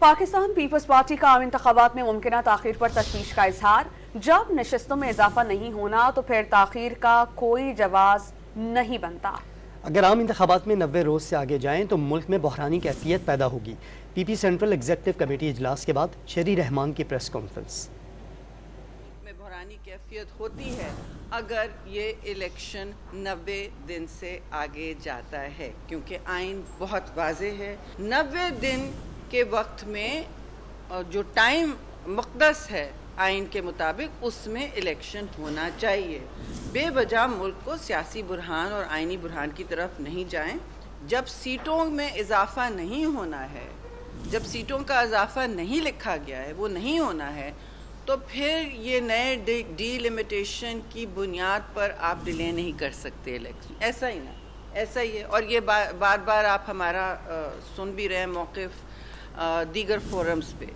Pakistan peoples party का आम इंतखाबात में मुमकिना ताखीर पर तशवीश का इजहार। जब नशस्तों में इजाफा नहीं होना तो फिर ताखीर का कोई जवाज नहीं बनता। अगर आम इंतखाबात में 90 रोज़ से आगे जाएं तो मुल्क में बहरानी कैफियत पैदा होगी। पीपी सेंट्रल एग्जीक्यूटिव कमेटी इजलास के बाद शहरी रहमान की प्रेस कॉन्फ्रेंस में बहरानी कैफियत होती है अगर ये इलेक्शन 90 दिन से आगे जाता है, क्योंकि आइन बहुत वाज़े है। 90 दिन के वक्त में जो टाइम मुक़द्दस है आइन के मुताबिक, उसमें इलेक्शन होना चाहिए। बेवजह मुल्क को सियासी बुरहान और आइनी बुरहान की तरफ नहीं जाएं। जब सीटों में इजाफा नहीं होना है, जब सीटों का इजाफा नहीं लिखा गया है, वो नहीं होना है, तो फिर ये नए डिलिमिटेशन की बुनियाद पर आप डिले नहीं कर सकते इलेक्शन। ऐसा ही ना, ऐसा ही है। और ये बार बार आप हमारा सुन भी रहे हैं मौक़िफ़ दीगर फोरम्स पे।